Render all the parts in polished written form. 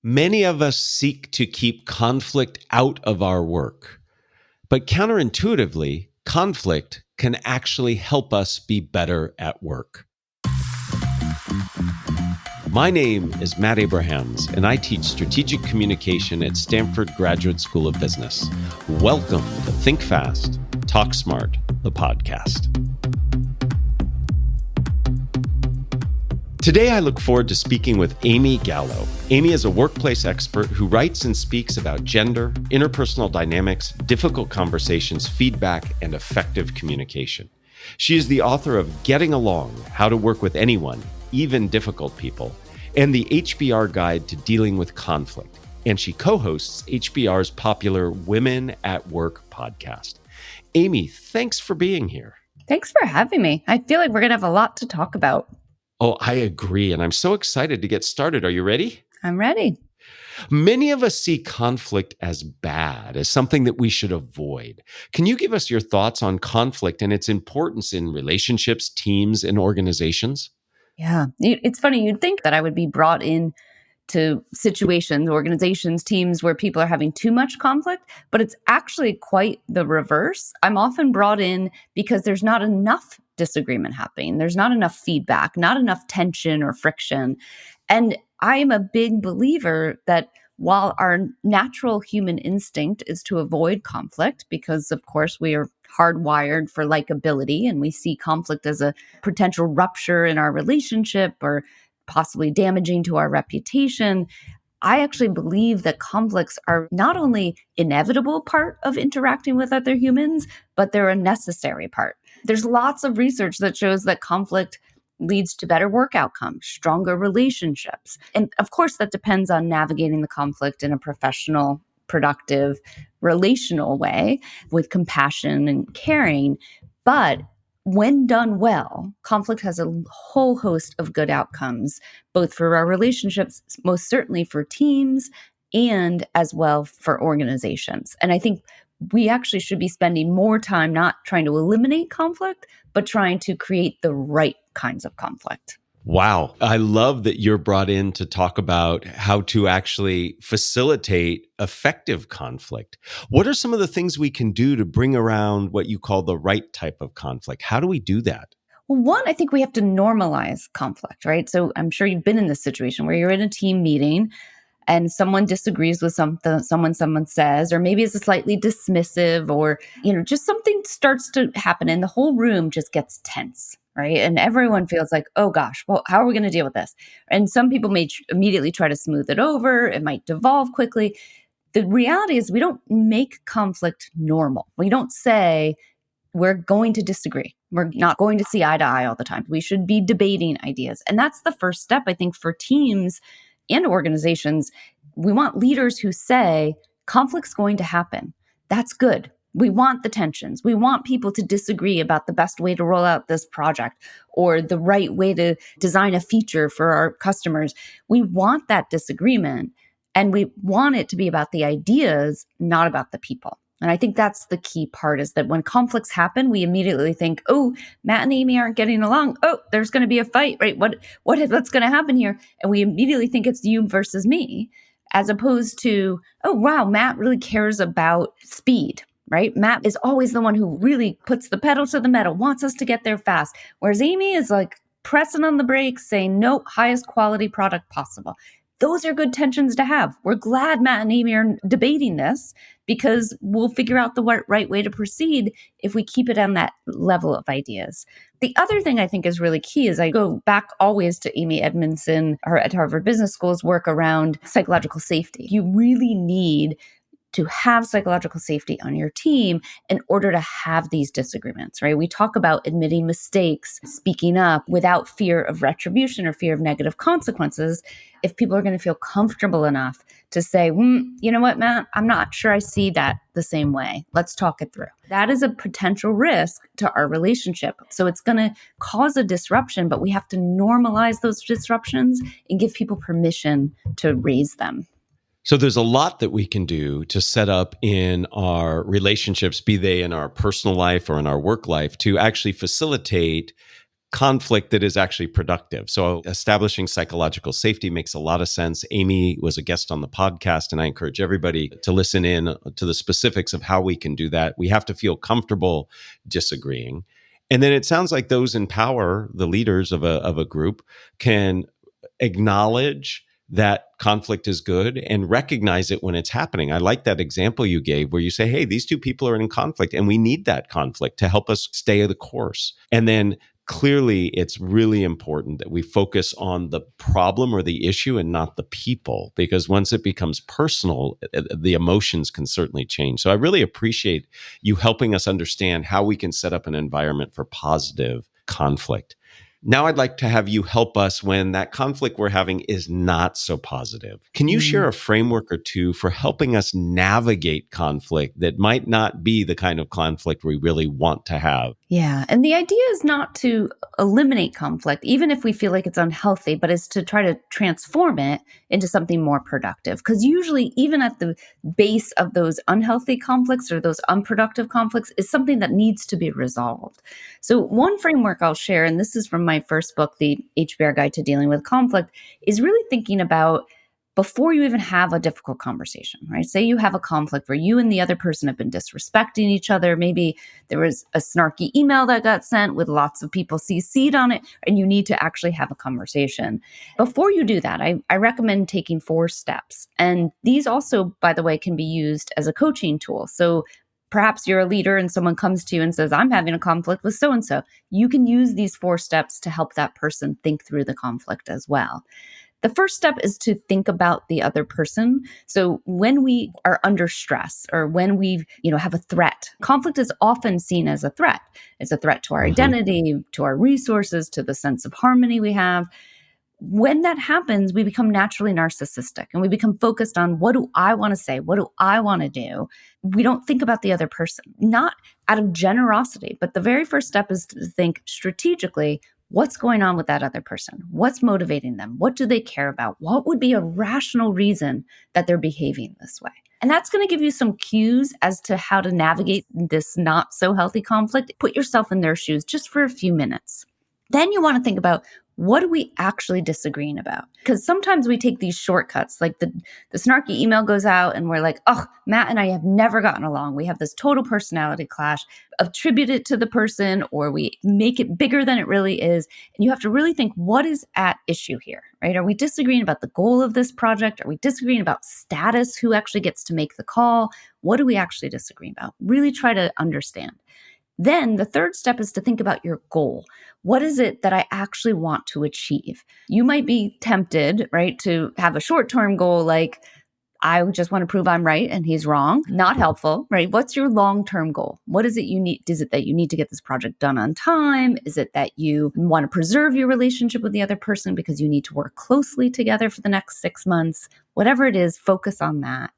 Many of us seek to keep conflict out of our work, but counterintuitively, conflict can actually help us be better at work. My name is Matt Abrahams, and I teach strategic communication at Stanford Graduate School of Business. Welcome to Think Fast, Talk Smart, the podcast. Today, I look forward to speaking with Amy Gallo. Amy is a workplace expert who writes and speaks about gender, interpersonal dynamics, difficult conversations, feedback, and effective communication. She is the author of Getting Along: How to Work with Anyone, Even Difficult People, and the HBR Guide to Dealing with Conflict. And she co-hosts HBR's popular Women at Work podcast. Amy, thanks for being here. Thanks for having me. I feel like we're going to have a lot to talk about. Oh, I agree. And I'm so excited to get started. Are you ready? I'm ready. Many of us see conflict as bad, as something that we should avoid. Can you give us your thoughts on conflict and its importance in relationships, teams, and organizations? Yeah. It's funny. You'd think that I would be brought in to situations, organizations, teams where people are having too much conflict, but it's actually quite the reverse. I'm often brought in because there's not enough disagreement happening. There's not enough feedback, not enough tension or friction. And I am a big believer that while our natural human instinct is to avoid conflict, because of course we are hardwired for likability and we see conflict as a potential rupture in our relationship or possibly damaging to our reputation, I actually believe that conflicts are not only inevitable part of interacting with other humans, but they're a necessary part. There's lots of research that shows that conflict leads to better work outcomes, stronger relationships. And of course, that depends on navigating the conflict in a professional, productive, relational way with compassion and caring. But when done well, conflict has a whole host of good outcomes, both for our relationships, most certainly for teams, and as well for organizations. And I think we actually should be spending more time not trying to eliminate conflict, but trying to create the right kinds of conflict. Wow. I love that you're brought in to talk about how to actually facilitate effective conflict. What are some of the things we can do to bring around what you call the right type of conflict? How do we do that? Well, one, I think we have to normalize conflict, right? So I'm sure you've been in this situation where you're in a team meeting and someone disagrees with something someone says, or maybe is slightly dismissive, or just something starts to happen and the whole room just gets tense, right? And everyone feels like, oh gosh, well, how are we going to deal with this? And some people may immediately try to smooth it over. It might devolve quickly. The reality is we don't make conflict normal. We don't say we're going to disagree. We're not going to see eye to eye all the time. We should be debating ideas. And that's the first step, I think, for teams and organizations. We want leaders who say conflict's going to happen. That's good. We want the tensions. We want people to disagree about the best way to roll out this project or the right way to design a feature for our customers. We want that disagreement, and we want it to be about the ideas, not about the people. And I think that's the key part, is that when conflicts happen, we immediately think, oh, Matt and Amy aren't getting along. Oh, there's going to be a fight, right? What's going to happen here? And we immediately think it's you versus me, as opposed to, oh, wow, Matt really cares about speed, right? Matt is always the one who really puts the pedal to the metal, wants us to get there fast. Whereas Amy is like pressing on the brakes, saying, nope, highest quality product possible. Those are good tensions to have. We're glad Matt and Amy are debating this, because we'll figure out the right way to proceed if we keep it on that level of ideas. The other thing I think is really key is I go back always to Amy Edmondson, her at Harvard Business School's work around psychological safety. You really need to have psychological safety on your team in order to have these disagreements, right? We talk about admitting mistakes, speaking up without fear of retribution or fear of negative consequences. If people are going to feel comfortable enough to say, you know what, Matt, I'm not sure I see that the same way. Let's talk it through. That is a potential risk to our relationship. So it's going to cause a disruption, but we have to normalize those disruptions and give people permission to raise them. So there's a lot that we can do to set up in our relationships, be they in our personal life or in our work life, to actually facilitate conflict that is actually productive. So establishing psychological safety makes a lot of sense. Amy was a guest on the podcast, and I encourage everybody to listen in to the specifics of how we can do that. We have to feel comfortable disagreeing. And then it sounds like those in power, the leaders of a group, can acknowledge that conflict is good and recognize it when it's happening. I like that example you gave where you say, hey, these two people are in conflict and we need that conflict to help us stay the course. And then clearly, it's really important that we focus on the problem or the issue and not the people, because once it becomes personal, the emotions can certainly change. So I really appreciate you helping us understand how we can set up an environment for positive conflict. Now I'd like to have you help us when that conflict we're having is not so positive. Can you share a framework or two for helping us navigate conflict that might not be the kind of conflict we really want to have? Yeah. And the idea is not to eliminate conflict, even if we feel like it's unhealthy, but is to try to transform it into something more productive. Because usually, even at the base of those unhealthy conflicts or those unproductive conflicts is something that needs to be resolved. So one framework I'll share, and this is from my first book, The HBR Guide to Dealing with Conflict, is really thinking about before you even have a difficult conversation, right? Say you have a conflict where you and the other person have been disrespecting each other. Maybe there was a snarky email that got sent with lots of people CC'd on it, and you need to actually have a conversation. Before you do that, I recommend taking 4 steps. And these also, by the way, can be used as a coaching tool. So perhaps you're a leader and someone comes to you and says, I'm having a conflict with so-and-so. You can use these 4 steps to help that person think through the conflict as well. The first step is to think about the other person. So when we are under stress or when we, have a threat, conflict is often seen as a threat. It's a threat to our identity, to our resources, to the sense of harmony we have. When that happens, we become naturally narcissistic and we become focused on what do I want to say? What do I want to do? We don't think about the other person, not out of generosity, but the very first step is to think strategically, what's going on with that other person? What's motivating them? What do they care about? What would be a rational reason that they're behaving this way? And that's going to give you some cues as to how to navigate this not so healthy conflict. Put yourself in their shoes just for a few minutes. Then you want to think about, what are we actually disagreeing about? Because sometimes we take these shortcuts, like the snarky email goes out and we're like, oh, Matt and I have never gotten along. We have this total personality clash, attribute it to the person, or we make it bigger than it really is. And you have to really think, what is at issue here, right? Are we disagreeing about the goal of this project? Are we disagreeing about status? Who actually gets to make the call? What do we actually disagree about? Really try to understand. Then the third step is to think about your goal. What is it that I actually want to achieve? You might be tempted, right, to have a short-term goal like, I just want to prove I'm right and he's wrong. Not helpful, right? What's your long-term goal? What is it you need? Is it that you need to get this project done on time? Is it that you want to preserve your relationship with the other person because you need to work closely together for the next 6 months? Whatever it is, focus on that.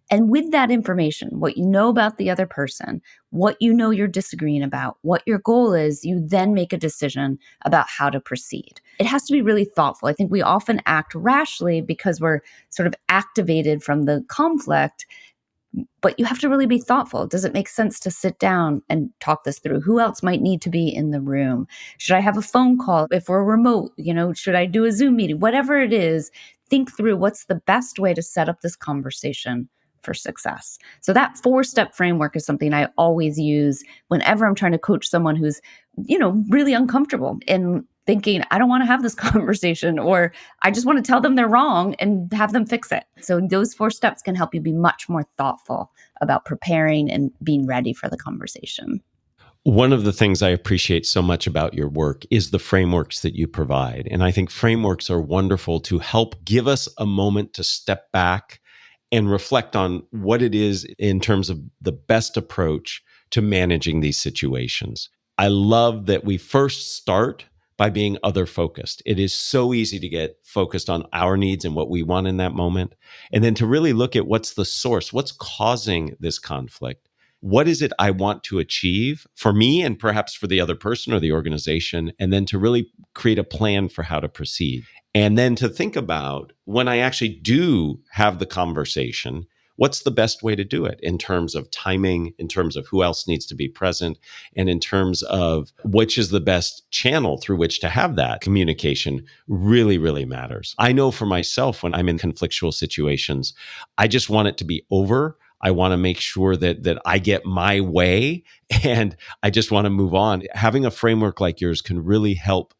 And with that information, what you know about the other person, what you know you're disagreeing about, what your goal is, you then make a decision about how to proceed. It has to be really thoughtful. I think we often act rashly because we're sort of activated from the conflict, but you have to really be thoughtful. Does it make sense to sit down and talk this through? Who else might need to be in the room? Should I have a phone call if we're remote? Should I do a Zoom meeting? Whatever it is, think through what's the best way to set up this conversation for success. So that 4-step framework is something I always use whenever I'm trying to coach someone who's, really uncomfortable in thinking, I don't want to have this conversation, or I just want to tell them they're wrong and have them fix it. So those 4 steps can help you be much more thoughtful about preparing and being ready for the conversation. One of the things I appreciate so much about your work is the frameworks that you provide. And I think frameworks are wonderful to help give us a moment to step back and reflect on what it is in terms of the best approach to managing these situations. I love that we first start by being other focused. It is so easy to get focused on our needs and what we want in that moment. And then to really look at what's the source, what's causing this conflict. What is it I want to achieve for me and perhaps for the other person or the organization? And then to really create a plan for how to proceed. And then to think about when I actually do have the conversation, what's the best way to do it in terms of timing, in terms of who else needs to be present, and in terms of which is the best channel through which to have that communication really, really matters. I know for myself, when I'm in conflictual situations, I just want it to be over. I want to make sure that I get my way, and I just want to move on. Having a framework like yours can really help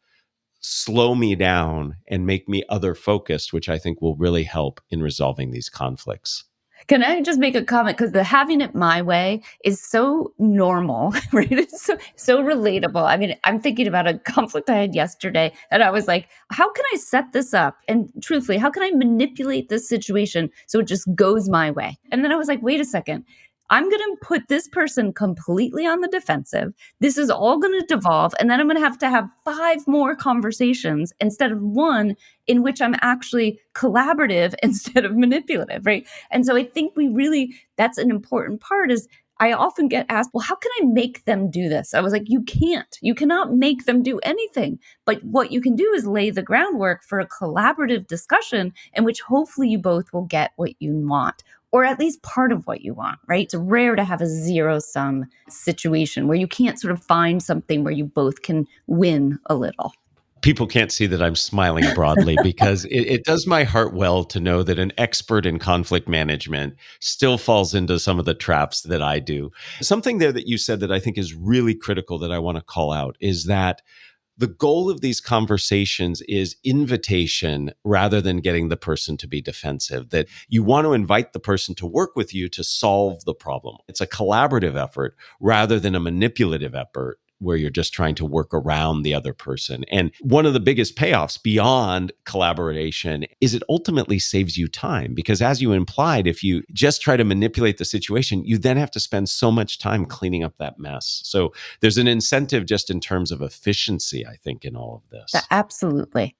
slow me down and make me other focused, which I think will really help in resolving these conflicts. Can I just make a comment? Because the having it my way is so normal, right? It's so relatable. I mean, I'm thinking about a conflict I had yesterday, and I was like, how can I set this up? And truthfully, how can I manipulate this situation so it just goes my way? And then I was like, wait a second. I'm going to put this person completely on the defensive. This is all going to devolve. And then I'm going to have 5 more conversations instead of one in which I'm actually collaborative instead of manipulative, right? And so I think that's an important part is I often get asked, well, how can I make them do this? I was like, you can't. You cannot make them do anything. But what you can do is lay the groundwork for a collaborative discussion in which hopefully you both will get what you want, or at least part of what you want, right? It's rare to have a zero-sum situation where you can't sort of find something where you both can win a little. People can't see that I'm smiling broadly because it does my heart well to know that an expert in conflict management still falls into some of the traps that I do. Something there that you said that I think is really critical that I want to call out is that the goal of these conversations is invitation rather than getting the person to be defensive, that you want to invite the person to work with you to solve the problem. It's a collaborative effort rather than a manipulative effort where you're just trying to work around the other person. And one of the biggest payoffs beyond collaboration is it ultimately saves you time, because as you implied, if you just try to manipulate the situation, you then have to spend so much time cleaning up that mess. So there's an incentive just in terms of efficiency, I think, in all of this. Absolutely.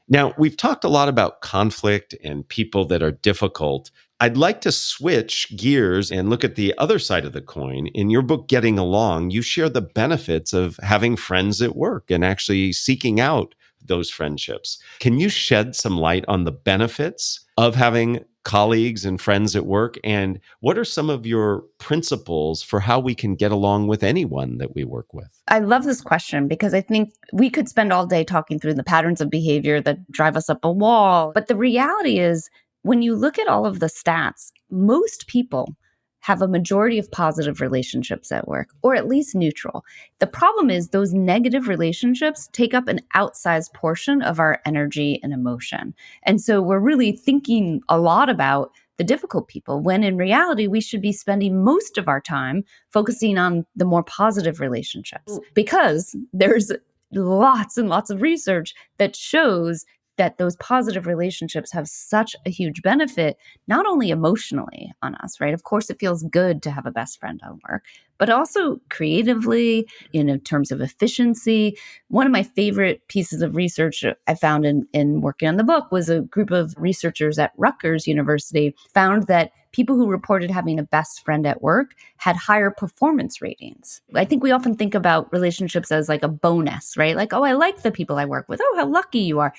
Now, we've talked a lot about conflict and people that are difficult. I'd like to switch gears and look at the other side of the coin. In your book, Getting Along, you share the benefits of having friends at work and actually seeking out those friendships. Can you shed some light on the benefits of having colleagues and friends at work? And what are some of your principles for how we can get along with anyone that we work with? I love this question because I think we could spend all day talking through the patterns of behavior that drive us up a wall. But the reality is, when you look at all of the stats, most people have a majority of positive relationships at work, or at least neutral. The problem is those negative relationships take up an outsized portion of our energy and emotion. And so we're really thinking a lot about the difficult people, when in reality, we should be spending most of our time focusing on the more positive relationships, because there's lots and lots of research that shows that those positive relationships have such a huge benefit, not only emotionally on us, right? Of course, it feels good to have a best friend on work, but also creatively, in terms of efficiency. One of my favorite pieces of research I found in working on the book was a group of researchers at Rutgers University found that people who reported having a best friend at work had higher performance ratings. I think we often think about relationships as like a bonus, right? Like, oh, I like the people I work with. Oh, how lucky you are.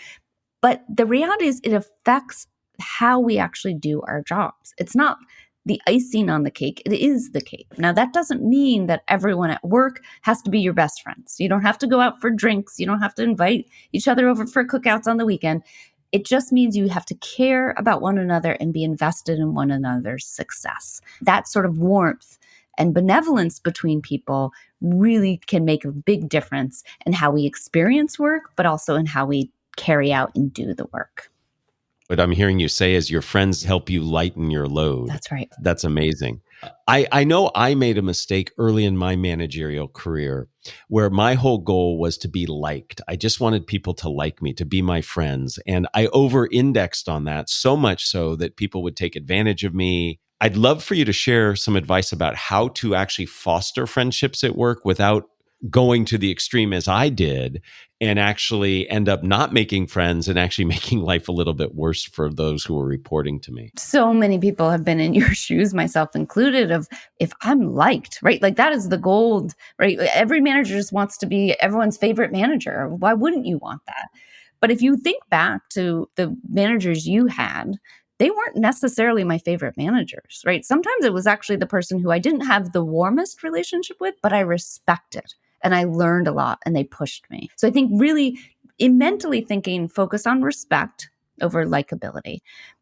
But the reality is it affects how we actually do our jobs. It's not the icing on the cake. It is the cake. Now, that doesn't mean that everyone at work has to be your best friends. You don't have to go out for drinks. You don't have to invite each other over for cookouts on the weekend. It just means you have to care about one another and be invested in one another's success. That sort of warmth and benevolence between people really can make a big difference in how we experience work, but also in how we carry out and do the work. What I'm hearing you say is your friends help you lighten your load. That's right. That's amazing. I know I made a mistake early in my managerial career where my whole goal was to be liked. I just wanted people to like me, to be my friends. And I over-indexed on that, so much so that people would take advantage of me. I'd love for you to share some advice about how to actually foster friendships at work without going to the extreme as I did, and actually end up not making friends and actually making life a little bit worse for those who are reporting to me. So many people have been in your shoes, myself included, of if I'm liked, right? Like that is the gold, right? Every manager just wants to be everyone's favorite manager. Why wouldn't you want that? But if you think back to the managers you had, they weren't necessarily my favorite managers, right? Sometimes it was actually the person who I didn't have the warmest relationship with, but I respected and I learned a lot and they pushed me. So I think really in mentally thinking, focus on respect over likability.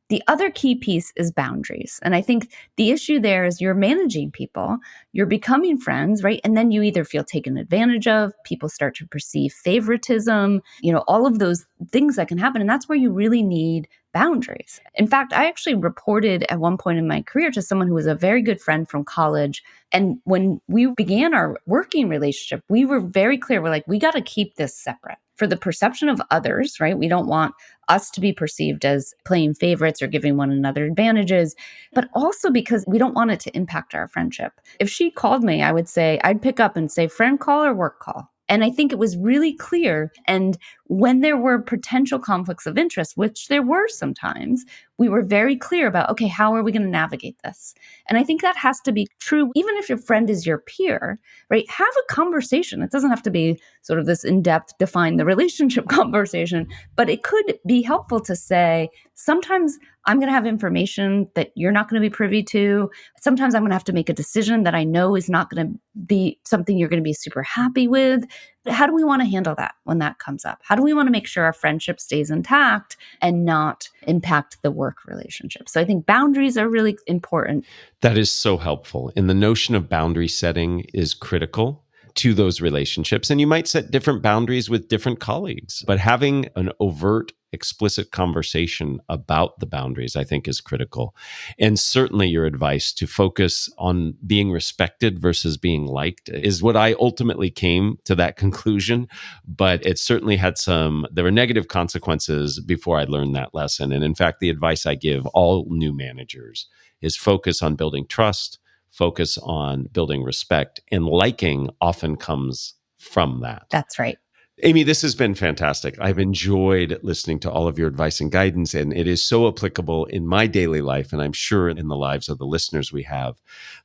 The other key piece is boundaries. And I think the issue there is you're managing people, you're becoming friends, right? And then you either feel taken advantage of, people start to perceive favoritism, all of those things that can happen. And that's where you really need boundaries. In fact, I actually reported at one point in my career to someone who was a very good friend from college. And when we began our working relationship, we were very clear. We're like, we got to keep this separate for the perception of others, right? We don't want us to be perceived as playing favorites or giving one another advantages, but also because we don't want it to impact our friendship. If she called me, I would say, I'd pick up and say, friend call or work call. And I think it was really clear. And when there were potential conflicts of interest, which there were sometimes, we were very clear about, okay, how are we going to navigate this? And I think that has to be true, even if your friend is your peer, right? Have a conversation. It doesn't have to be sort of this in-depth, define the relationship conversation, but it could be helpful to say, sometimes I'm going to have information that you're not going to be privy to. Sometimes I'm going to have to make a decision that I know is not going to be something you're going to be super happy with. How do we want to handle that when that comes up? How do we want to make sure our friendship stays intact and not impact the work relationship? So I think boundaries are really important. That is so helpful. And the notion of boundary setting is critical to those relationships. And you might set different boundaries with different colleagues, but having an overt, explicit conversation about the boundaries, I think, is critical. And certainly your advice to focus on being respected versus being liked is what I ultimately came to that conclusion. But it certainly had there were negative consequences before I learned that lesson. And in fact, the advice I give all new managers is focus on building trust, focus on building respect, and liking often comes from that. That's right. Amy, this has been fantastic. I've enjoyed listening to all of your advice and guidance, and it is so applicable in my daily life, and I'm sure in the lives of the listeners we have.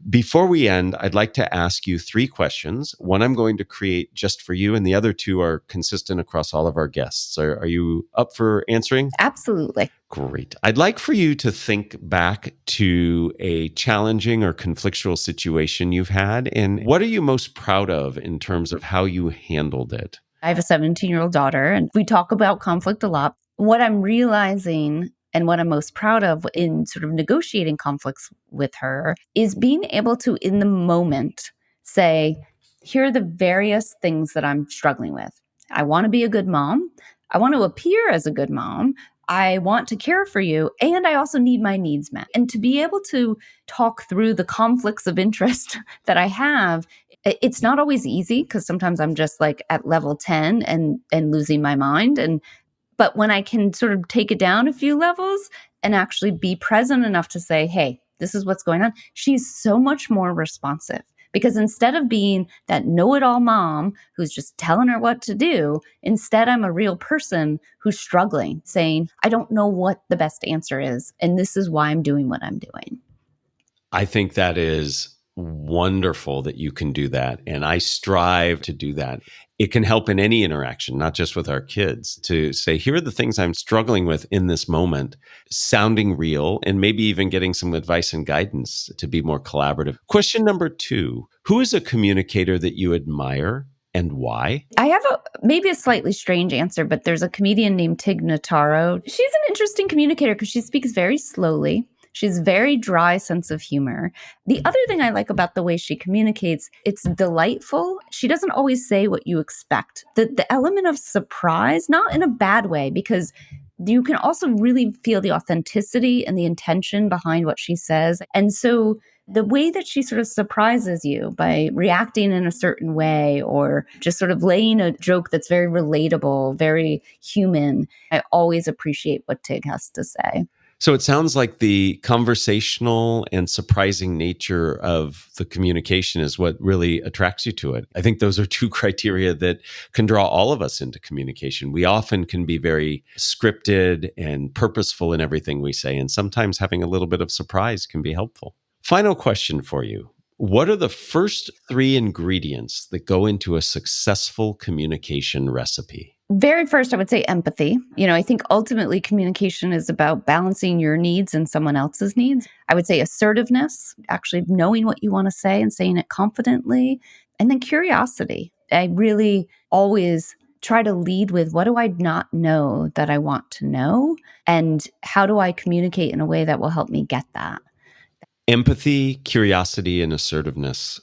Before we end, I'd like to ask you 3 questions. One I'm going to create just for you, and the other 2 are consistent across all of our guests. Are you up for answering? Absolutely. Great. I'd like for you to think back to a challenging or conflictual situation you've had, and what are you most proud of in terms of how you handled it? I have a 17-year-old daughter, and we talk about conflict a lot. What I'm realizing and what I'm most proud of in sort of negotiating conflicts with her is being able to, in the moment, say, here are the various things that I'm struggling with. I want to be a good mom. I want to appear as a good mom. I want to care for you. And I also need my needs met. And to be able to talk through the conflicts of interest that I have, it's not always easy because sometimes I'm just like at level 10 and losing my mind. But when I can sort of take it down a few levels and actually be present enough to say, hey, this is what's going on, she's so much more responsive. Because instead of being that know-it-all mom who's just telling her what to do, instead I'm a real person who's struggling, saying, I don't know what the best answer is, and this is why I'm doing what I'm doing. I think that is wonderful that you can do that. And I strive to do that. It can help in any interaction, not just with our kids, to say, here are the things I'm struggling with in this moment, sounding real, and maybe even getting some advice and guidance to be more collaborative. Question number 2, who is a communicator that you admire and why? I have maybe a slightly strange answer, but there's a comedian named Tig Notaro. She's an interesting communicator because she speaks very slowly. She's very dry sense of humor. The other thing I like about the way she communicates, it's delightful. She doesn't always say what you expect. The element of surprise, not in a bad way, because you can also really feel the authenticity and the intention behind what she says. And so the way that she sort of surprises you by reacting in a certain way or just sort of laying a joke that's very relatable, very human, I always appreciate what Tig has to say. So it sounds like the conversational and surprising nature of the communication is what really attracts you to it. I think those are 2 criteria that can draw all of us into communication. We often can be very scripted and purposeful in everything we say, and sometimes having a little bit of surprise can be helpful. Final question for you. What are the first 3 ingredients that go into a successful communication recipe? Very first, I would say empathy. I think ultimately communication is about balancing your needs and someone else's needs. I would say assertiveness, actually knowing what you want to say and saying it confidently. And then curiosity. I really always try to lead with, what do I not know that I want to know? And how do I communicate in a way that will help me get that? Empathy, curiosity, and assertiveness.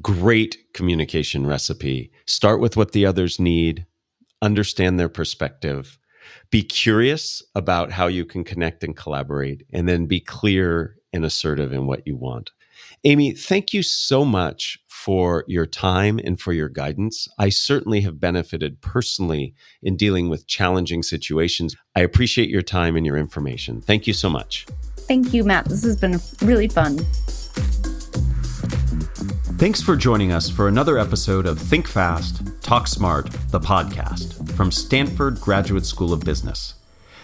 Great communication recipe. Start with what the others need, understand their perspective, be curious about how you can connect and collaborate, and then be clear and assertive in what you want. Amy, thank you so much for your time and for your guidance. I certainly have benefited personally in dealing with challenging situations. I appreciate your time and your information. Thank you so much. Thank you, Matt. This has been really fun. Thanks for joining us for another episode of Think Fast, Talk Smart, the podcast from Stanford Graduate School of Business.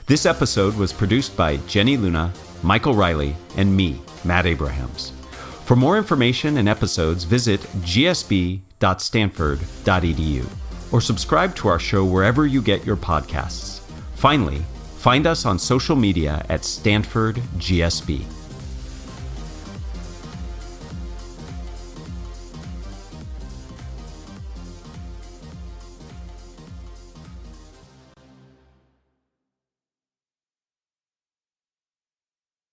This episode was produced by Jenny Luna, Michael Riley, and me, Matt Abrahams. For more information and episodes, visit gsb.stanford.edu or subscribe to our show wherever you get your podcasts. Finally, find us on social media at Stanford GSB.